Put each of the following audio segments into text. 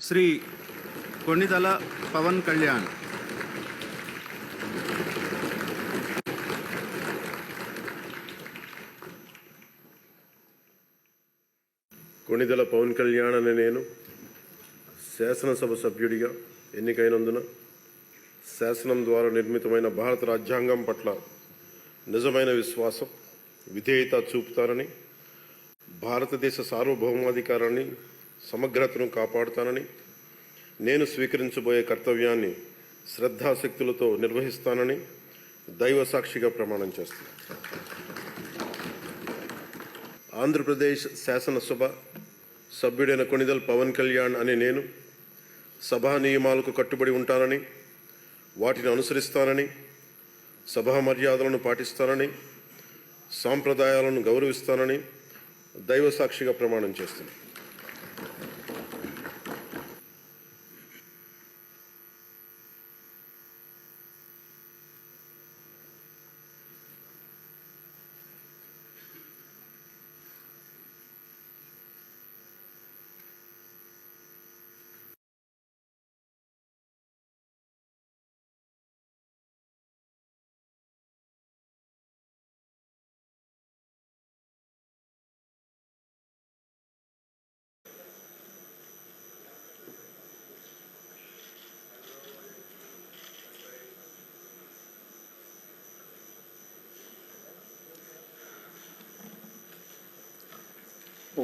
శ్రీ కొణిదల పవన్ కళ్యాణ్. కొణిదల పవన్ కళ్యాణ్ అనే నేను శాసనసభ సభ్యుడిగా ఎన్నికైనందున శాసనం ద్వారా నిర్మితమైన భారత రాజ్యాంగం పట్ల నిజమైన విశ్వాసం, విధేయత చూపుతానని, భారతదేశ సార్వభౌమాధికారాన్ని, సమగ్రతను కాపాడుతానని, నేను స్వీకరించబోయే కర్తవ్యాన్ని శ్రద్ధాశక్తులతో నిర్వహిస్తానని దైవ సాక్షిగా ప్రమాణం చేస్తాను. ఆంధ్రప్రదేశ్ శాసనసభ సభ్యుడైన కొణిదల పవన్ కళ్యాణ్ అనే నేను సభా నియమాలకు కట్టుబడి ఉంటానని, వాటిని అనుసరిస్తానని, సభా మర్యాదలను పాటిస్తానని, సాంప్రదాయాలను గౌరవిస్తానని దైవ సాక్షిగా ప్రమాణం చేస్తున్నాను.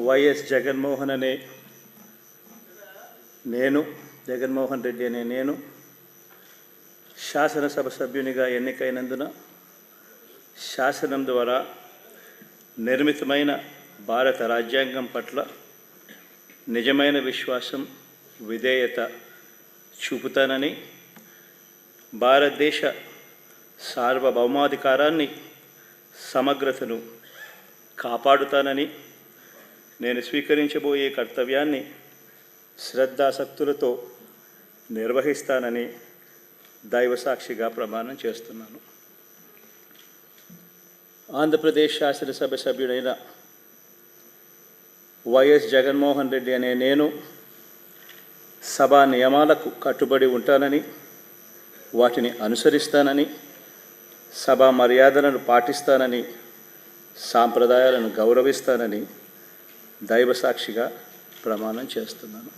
వైఎస్ జగన్మోహన్ రెడ్డి అనే నేను శాసనసభ సభ్యునిగా ఎన్నికైనందున శాసనం ద్వారా నిర్మితమైన భారత రాజ్యాంగం పట్ల నిజమైన విశ్వాసం, విధేయత చూపుతానని, భారతదేశ సార్వభౌమాధికారాన్ని, సమగ్రతను కాపాడుతానని, నేను స్వీకరించబోయే కర్తవ్యాన్ని శ్రద్ధాశక్తులతో నిర్వహిస్తానని దైవ సాక్షిగా ప్రమాణం చేస్తున్నాను. ఆంధ్రప్రదేశ్ శాసనసభ సభ్యుడైన వైఎస్ జగన్మోహన్ రెడ్డి అనే నేను సభా నియమాలకు కట్టుబడి ఉంటానని, వాటిని అనుసరిస్తానని, సభా మర్యాదలను పాటిస్తానని, సాంప్రదాయాలను గౌరవిస్తానని దైవ సాక్షిగా ప్రమాణం చేస్తున్నాను.